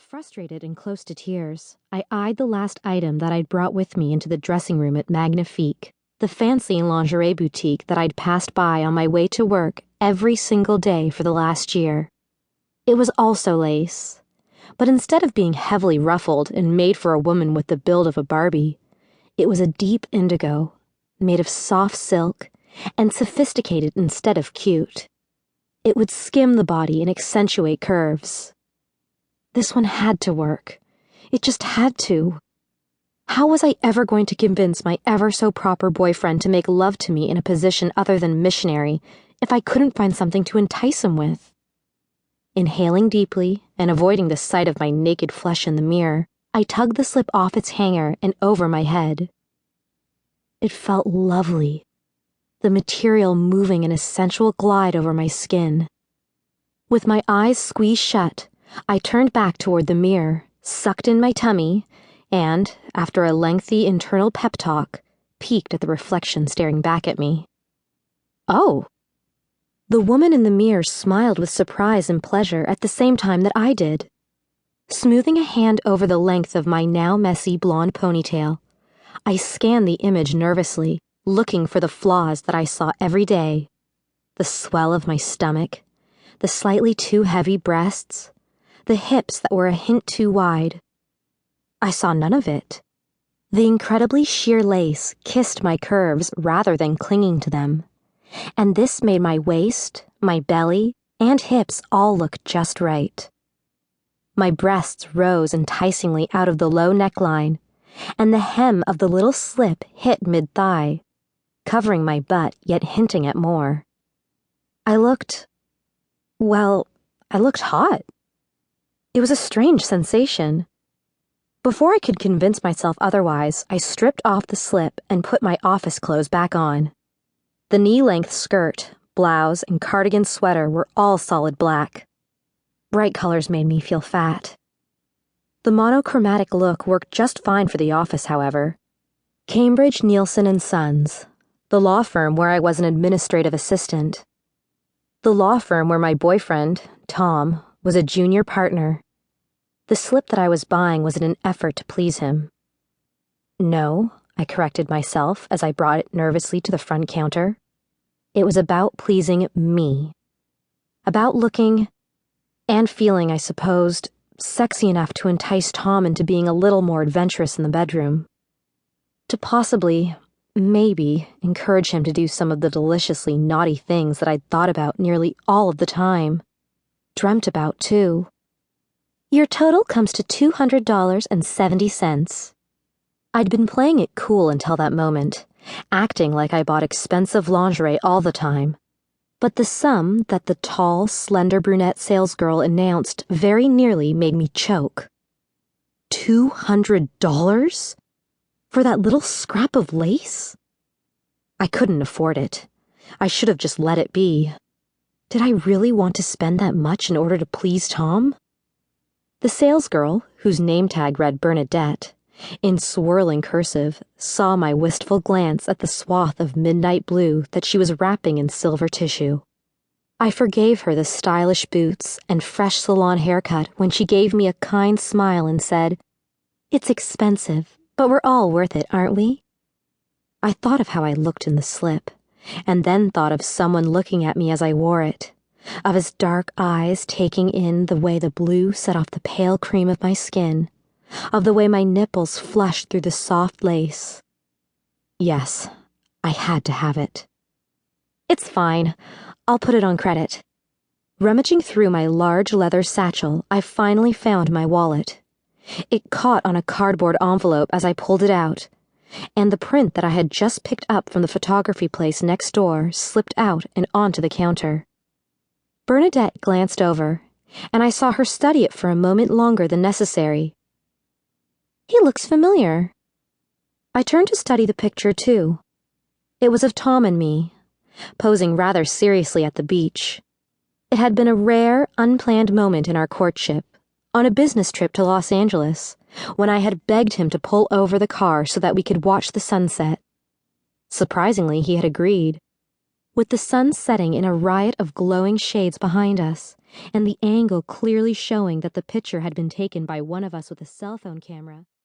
Frustrated and close to tears, I eyed the last item that I'd brought with me into the dressing room at Magnifique, the fancy lingerie boutique that I'd passed by on my way to work every single day for the last year. It was also lace, but instead of being heavily ruffled and made for a woman with the build of a Barbie, it was a deep indigo, made of soft silk, and sophisticated instead of cute. It would skim the body and accentuate curves. This one had to work. It just had to. How was I ever going to convince my ever-so-proper boyfriend to make love to me in a position other than missionary if I couldn't find something to entice him with? Inhaling deeply and avoiding the sight of my naked flesh in the mirror, I tugged the slip off its hanger and over my head. It felt lovely, the material moving in a sensual glide over my skin. With my eyes squeezed shut, I turned back toward the mirror, sucked in my tummy, and, after a lengthy internal pep talk, peeked at the reflection staring back at me. Oh! The woman in the mirror smiled with surprise and pleasure at the same time that I did. Smoothing a hand over the length of my now messy blonde ponytail, I scanned the image nervously, looking for the flaws that I saw every day. The swell of my stomach, the slightly too heavy breasts, the hips that were a hint too wide. I saw none of it. The incredibly sheer lace kissed my curves rather than clinging to them, and this made my waist, my belly, and hips all look just right. My breasts rose enticingly out of the low neckline, and the hem of the little slip hit mid-thigh, covering my butt yet hinting at more. I looked hot. It was a strange sensation. Before I could convince myself otherwise, I stripped off the slip and put my office clothes back on. The knee-length skirt, blouse, and cardigan sweater were all solid black. Bright colors made me feel fat. The monochromatic look worked just fine for the office, however. Cambridge, Nielsen & Sons, the law firm where I was an administrative assistant. The law firm where my boyfriend, Tom, was a junior partner. The slip that I was buying was in an effort to please him. No, I corrected myself as I brought it nervously to the front counter. It was about pleasing me. About looking, and feeling, I supposed, sexy enough to entice Tom into being a little more adventurous in the bedroom. To possibly, maybe, encourage him to do some of the deliciously naughty things that I'd thought about nearly all of the time. Dreamt about, too. Your total comes to $200.70. I'd been playing it cool until that moment, acting like I bought expensive lingerie all the time. But the sum that the tall, slender brunette salesgirl announced very nearly made me choke. $200? For that little scrap of lace? I couldn't afford it. I should have just let it be. Did I really want to spend that much in order to please Tom? The salesgirl, whose name tag read Bernadette, in swirling cursive, saw my wistful glance at the swath of midnight blue that she was wrapping in silver tissue. I forgave her the stylish boots and fresh salon haircut when she gave me a kind smile and said, "It's expensive, but we're all worth it, aren't we?" I thought of how I looked in the slip, and then thought of someone looking at me as I wore it, of his dark eyes taking in the way the blue set off the pale cream of my skin, of the way my nipples flushed through the soft lace. Yes, I had to have it. It's fine. I'll put it on credit. Rummaging through my large leather satchel, I finally found my wallet. It caught on a cardboard envelope as I pulled it out, and the print that I had just picked up from the photography place next door slipped out and onto the counter. Bernadette glanced over, and I saw her study it for a moment longer than necessary. He looks familiar. I turned to study the picture, too. It was of Tom and me, posing rather seriously at the beach. It had been a rare, unplanned moment in our courtship, on a business trip to Los Angeles, when I had begged him to pull over the car so that we could watch the sunset. Surprisingly, he had agreed. With the sun setting in a riot of glowing shades behind us, and the angle clearly showing that the picture had been taken by one of us with a cell phone camera,